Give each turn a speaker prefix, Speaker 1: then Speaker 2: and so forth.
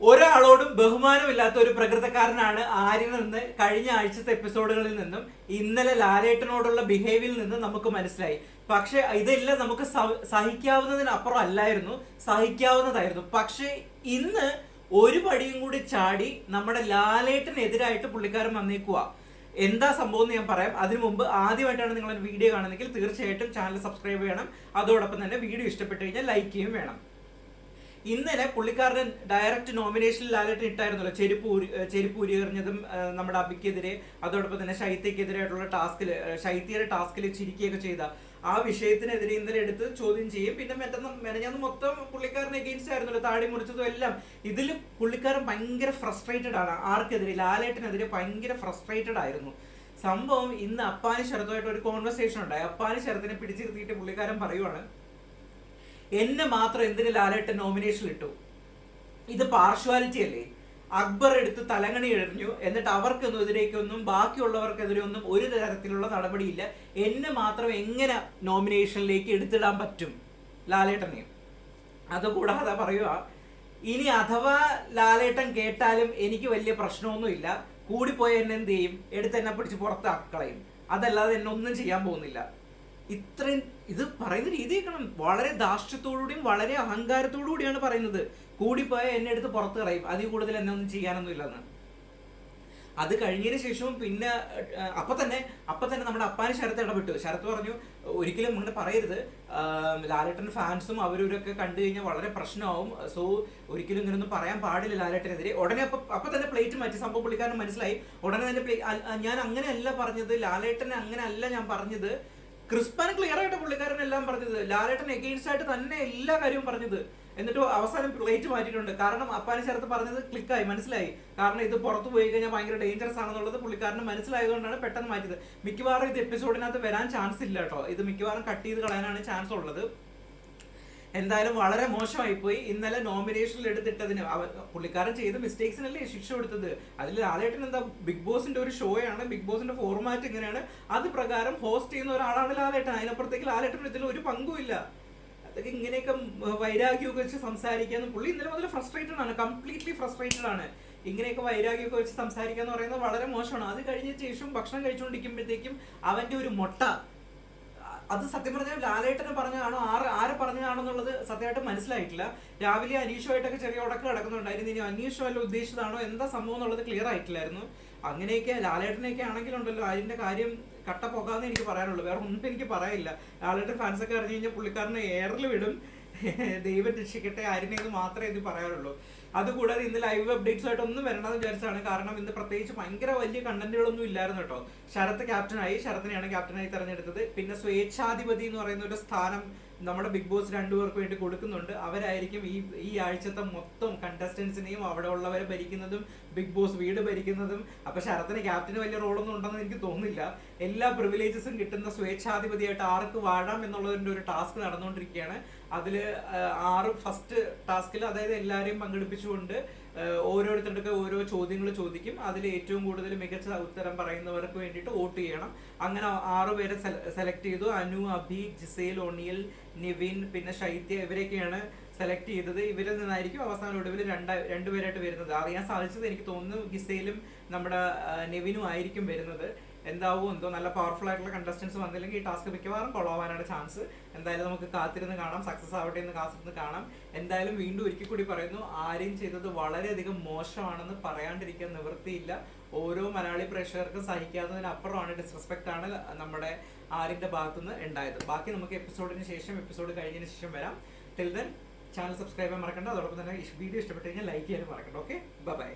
Speaker 1: ഒരാളോടും ബഹുമാനമില്ലാത്ത ഒരു പ്രകൃതക്കാരനാണ് ആര്യൻ എന്ന് കഴിഞ്ഞ ആഴ്ചത്തെ എപ്പിസോഡുകളിൽ നിന്നും ഇന്നലെ ലാലേട്ടനോടുള്ള ബിഹേവിയറിൽ നിന്നും നമുക്ക് മനസ്സിലായി. പക്ഷെ ഇതെല്ലാം നമുക്ക് സഹിക്കാവുന്നതിനപ്പുറം അല്ലായിരുന്നു, സഹിക്കാവുന്നതായിരുന്നു. പക്ഷെ ഇന്ന് ഒരു പടിയും കൂടി ചാടി നമ്മുടെ ലാലേട്ടനെതിരായിട്ട് പുള്ളിക്കാരൻ വന്നേക്കുക. എന്താ സംഭവം എന്ന് ഞാൻ പറയാം. അതിനു മുമ്പ് ആദ്യമായിട്ടാണ് നിങ്ങൾ വീഡിയോ കാണുന്നതെങ്കിൽ തീർച്ചയായിട്ടും ചാനൽ സബ്സ്ക്രൈബ് ചെയ്യണം. അതോടൊപ്പം തന്നെ വീഡിയോ ഇഷ്ടപ്പെട്ടു കഴിഞ്ഞാൽ ലൈക്ക് ചെയ്യുകയും വേണം. ഇന്നലെ പുള്ളിക്കാരൻ ഡയറക്റ്റ് നോമിനേഷനിൽ ലാലേട്ടൻ ഇട്ടായിരുന്നല്ലോ, ചെരുപ്പ് ഉരിയെറിഞ്ഞതും നമ്മുടെ അബിക്കെതിരെ, അതോടൊപ്പം തന്നെ ശൈത്യക്കെതിരായിട്ടുള്ള ശൈത്യയുടെ ടാസ്കിൽ ചിരിക്കുകയൊക്കെ ചെയ്ത ആ വിഷയത്തിനെതിരെ ഇന്നലെ എടുത്ത് ചോദ്യം ചെയ്യും. പിന്നെ മെനഞ്ഞാന്ന് മൊത്തം പുള്ളിക്കാരൻ എഗെയിൻസ്റ്റ് ആയിരുന്നല്ലോ, താടി മുറിച്ചതും എല്ലാം. ഇതിൽ പുള്ളിക്കാരൻ ഭയങ്കര ഫ്രസ്ട്രേറ്റഡ് ആണ്. ആർക്കെതിരെ? ലാലേട്ടനെതിരെ ഭയങ്കര ഫ്രസ്ട്രേറ്റഡ് ആയിരുന്നു. സംഭവം ഇന്ന് അപ്പാനി ശരത്തുമായിട്ട് ഒരു കോൺവെർസേഷൻ ഉണ്ടായി. അപ്പാനി ശരത്തിനെ പിടിച്ചിരുത്തിയിട്ട് പുള്ളിക്കാരൻ പറയുവാണ്, എന്നെ മാത്രം എന്തിന് ലാലേട്ടൻ നോമിനേഷനിൽ ഇട്ടു? ഇത് പാർഷ്വാലിറ്റി അല്ലേ? അക്ബർ എടുത്ത് തലങ്ങണി എറിഞ്ഞു, എന്നിട്ട് അവർക്കൊന്നും എതിരേക്കൊന്നും ബാക്കിയുള്ളവർക്കെതിരെ ഒന്നും ഒരു തരത്തിലുള്ള നടപടിയില്ല. എന്നെ മാത്രം എങ്ങനെ നോമിനേഷനിലേക്ക് എടുത്തിടാൻ പറ്റും ലാലേട്ടനെ? അതുകൂടാതെ പറയുക, ഇനി അഥവാ ലാലേട്ടൻ കേട്ടാലും എനിക്ക് വലിയ പ്രശ്നമൊന്നുമില്ല, കൂടിപ്പോയ എന്നെ എന്ത് ചെയ്യും? എടുത്ത് എന്നെ പിടിച്ച് പുറത്താക്കളയും, അതല്ലാതെ എന്നെ ഒന്നും ചെയ്യാൻ പോകുന്നില്ല. ഇത്രയും ഇത് പറയുന്ന രീതിയൊക്കെ വളരെ ധാർഷ്ട്യത്തോടുകൂടിയും വളരെ അഹങ്കാരത്തോടു കൂടിയാണ് പറയുന്നത്. കൂടിപ്പോയ എന്നെ എടുത്ത് പുറത്ത് കളയും, അതിൽ കൂടുതൽ എന്നെ ഒന്നും ചെയ്യാനൊന്നും ഇല്ലെന്ന്. അത് കഴിഞ്ഞതിന് ശേഷവും പിന്നെ അപ്പൊ തന്നെ നമ്മുടെ അപ്പാനി ശരത്ത് ഇടപെട്ടു. ശരത്ത് പറഞ്ഞു, ഒരിക്കലും അങ്ങനെ പറയരുത്, ലാലേട്ടൻ ഫാൻസും അവരൊക്കെ കണ്ടു കഴിഞ്ഞാൽ വളരെ പ്രശ്നമാവും, സോ ഒരിക്കലും ഇങ്ങനെയൊന്നും പറയാൻ പാടില്ല ലാലേട്ടനെതിരെ. ഉടനെ അപ്പൊ തന്നെ പ്ലേറ്റ് മാറ്റി. സംഭവം പുള്ളിക്കാരൻ മനസ്സിലായി. ഉടനെ തന്നെ ഞാൻ അങ്ങനെയല്ല പറഞ്ഞത്, ലാലേട്ടനെ അങ്ങനെ അല്ല ഞാൻ പറഞ്ഞത്. ക്രിസ്പൻ ക്ലിയർ ആയിട്ട് പുള്ളിക്കാരൻ എല്ലാം പറഞ്ഞത്, ലാലേട്ടൻ എഗെയിൻസ്റ്റ് ആയിട്ട് തന്നെ എല്ലാ കാര്യവും പറഞ്ഞത്. എന്നിട്ട് അവസാനം പ്ലേറ്റ് മാറ്റിയിട്ടുണ്ട്. കാരണം അപ്പാനി ശരത്ത് പറഞ്ഞത് ക്ലിക്കായി, മനസ്സിലായി. കാരണം ഇത് പുറത്തു പോയി കഴിഞ്ഞാൽ ഭയങ്കര ഡേഞ്ചറസ് ആണെന്നുള്ളത് പുള്ളിക്കാരന് മനസ്സിലായതുകൊണ്ടാണ് പെട്ടെന്ന് മാറ്റിയത്. മിക്കവാറും ഇത് എപ്പിസോഡിനകത്ത് വരാൻ ചാൻസ് ഇല്ല കേട്ടോ. ഇത് മിക്കവാറും കട്ട് ചെയ്ത് കളയാനാണ് ചാൻസ് ഉള്ളത്. എന്തായാലും വളരെ മോശമായി പോയി. ഇന്നലെ നോമിനേഷനിൽ എടുത്തിട്ടതിന് പുള്ളിക്കാരൻ ചെയ്ത മിസ്റ്റേക്സിനല്ലേ ശിക്ഷ കൊടുത്തത്. അതിൽ ലാലേട്ടൻ എന്താ, ബിഗ് ബോസിന്റെ ഒരു ഷോയാണ്, ബിഗ് ബോസിന്റെ ഫോർമാറ്റ് ഇങ്ങനെയാണ്, അത് പ്രകാരം ഹോസ്റ്റ് ചെയ്യുന്ന ഒരാളാണ് ലാലേട്ടൻ. അതിനപ്പുറത്തേക്ക് ലാലേട്ടൻ ഇതിൽ ഒരു പങ്കുമില്ല. അതൊക്കെ ഇങ്ങനെയൊക്കെ വൈരാഗ്യമൊക്കെ വെച്ച് സംസാരിക്കാന്ന്, പുള്ളി ഇന്നലെ മുതൽ ഫ്രസ്ട്രേറ്റഡ് ആണ്, കംപ്ലീറ്റ്ലി ഫ്രസ്ട്രേറ്റഡ് ആണ്. ഇങ്ങനെയൊക്കെ വൈരാഗ്യമൊക്കെ വെച്ച് സംസാരിക്കുക എന്ന് പറയുന്നത് വളരെ മോശമാണ്. അത് കഴിഞ്ഞ ശേഷം ഭക്ഷണം കഴിച്ചുകൊണ്ടിരിക്കുമ്പോഴത്തേക്കും അവന്റെ ഒരു മൊട്ട, അത് സത്യം പറഞ്ഞാൽ ലാലേട്ടനെ പറഞ്ഞതാണോ ആരെ പറഞ്ഞതാണെന്നുള്ളത് സത്യമായിട്ട് മനസ്സിലായിട്ടില്ല. രാവിലെ അനീഷുമായിട്ടൊക്കെ ചെറിയ ഉടക്ക് കിടക്കുന്നുണ്ടായിരുന്നു. ഇനി അനീഷു വല്ല ഉദ്ദേശിച്ചതാണോ എന്താ സംഭവം എന്നുള്ളത് ക്ലിയർ ആയിട്ടില്ലായിരുന്നു. അങ്ങനെയൊക്കെ ലാലേട്ടനെയൊക്കെ ആണെങ്കിലുണ്ടല്ലോ, അതിന്റെ കാര്യം കട്ട പോകാന്ന് എനിക്ക് പറയാനുള്ളൂ. വേറെ ഒന്നും എനിക്ക് പറയാനില്ല. ലാലേട്ടൻ ഫാൻസൊക്കെ അറിഞ്ഞു കഴിഞ്ഞാൽ പുള്ളിക്കാരനെ എയറിൽ വിടും. ദൈവം രക്ഷിക്കട്ടെ, ആരിനെന്ന് മാത്രമേ ഇത് പറയാനുള്ളൂ. അതുകൂടാതെ ഇന്ന് ലൈവ് അപ്ഡേറ്റ്സുമായിട്ട് ഒന്നും വരണമെന്ന് വിചാരിച്ചാണ്. കാരണം ഇന്ന് പ്രത്യേകിച്ച് ഭയങ്കര വലിയ കണ്ടന്റുകളൊന്നും ഇല്ലായിരുന്നു കേട്ടോ. ശരത്ത് ക്യാപ്റ്റനായി, ശരത്തിനെയാണ് ക്യാപ്റ്റനായി തെരഞ്ഞെടുത്തത്. പിന്നെ സ്വേച്ഛാധിപതി എന്ന് പറയുന്ന ഒരു സ്ഥാനം നമ്മുടെ ബിഗ് ബോസ് രണ്ടുപേർക്ക് വേണ്ടി കൊടുക്കുന്നുണ്ട്. അവരായിരിക്കും ഈ ആഴ്ചത്തെ മൊത്തം കണ്ടസ്റ്റൻസിനെയും അവിടെ ഉള്ളവരെ ഭരിക്കുന്നതും ബിഗ് ബോസ് വീട് ഭരിക്കുന്നതും. അപ്പൊ ശരത്തിന് ക്യാപ്റ്റന് വലിയ റോളൊന്നും ഉണ്ടെന്ന് എനിക്ക് തോന്നുന്നില്ല. എല്ലാ പ്രിവിലേജസും കിട്ടുന്ന സ്വേച്ഛാധിപതിയായിട്ട് ആർക്ക് വാഴാം എന്നുള്ളതിന്റെ ഒരു ടാസ്ക് നടന്നുകൊണ്ടിരിക്കുകയാണ്. അതില് 6 ഫസ്റ്റ് ടാസ്കിൽ, അതായത് എല്ലാവരെയും പങ്കെടുപ്പിച്ചുകൊണ്ട് ഓരോരുത്തരുടെ ഓരോ ചോദ്യങ്ങൾ ചോദിക്കും. അതിൽ ഏറ്റവും കൂടുതൽ മികച്ച ഉത്തരം പറയുന്നവർക്ക് വേണ്ടിയിട്ട് വോട്ട് ചെയ്യണം. അങ്ങനെ 6 പേരെ സെലക്ട് ചെയ്തു. അനു, അഭി, ജിസേൽ, ഒണിയൽ, നിവിൻ, പിന്നെ ശൈത്യ, ഇവരൊക്കെയാണ് സെലക്ട് ചെയ്തത്. ഇവരിൽ നിന്നായിരിക്കും അവസാന ഒടുവിൽ രണ്ടുപേരായിട്ട് വരുന്നത്. അറിയാൻ സാധിച്ചത് എനിക്ക് തോന്നുന്നു ഗിസയിലും നമ്മുടെ നിവിനും ആയിരിക്കും വരുന്നത്. എന്താവും എന്തോ, നല്ല പവർഫുൾ ആയിട്ടുള്ള കണ്ടസ്റ്റൻസ് വന്നില്ലെങ്കിൽ ഈ ടാസ്ക് മിക്കവാറും കൊള്ളാവാനാണ് ചാൻസ്. എന്തായാലും നമുക്ക് കാത്തിരുന്ന് കാണാം, സക്സസ് ആവട്ടെ എന്ന് കാത്തിരുന്ന് കാണാം. എന്തായാലും വീണ്ടും ഒരിക്കൽ കൂടി പറയുന്നു, ആരെയും ചെയ്തത് വളരെയധികം മോശമാണെന്ന് പറയാണ്ടിരിക്കാൻ നിവൃത്തിയില്ല. ഓരോ മലയാളി പ്രേക്ഷകർക്കും സഹിക്കാവുന്നതിനപ്പുറമാണ്, ഡിസ്റെസ്പെക്ട് ആണ് നമ്മുടെ ആരിന്റെ ഭാഗത്തുനിന്ന് ഉണ്ടായത്. ബാക്കി നമുക്ക് എപ്പിസോഡിന് ശേഷം, എപ്പിസോഡ് കഴിഞ്ഞതിന് ശേഷം വരാം. ടിൽ ദെൻ ചാനൽ സബ്സ്ക്രൈബ് ചെയ്യാൻ മറക്കണ്ട. അതോടൊപ്പം തന്നെ വീഡിയോ ഇഷ്ടപ്പെട്ടു കഴിഞ്ഞാൽ ലൈക്ക് ചെയ്യാനും മറക്കണ്ട. Okay, by.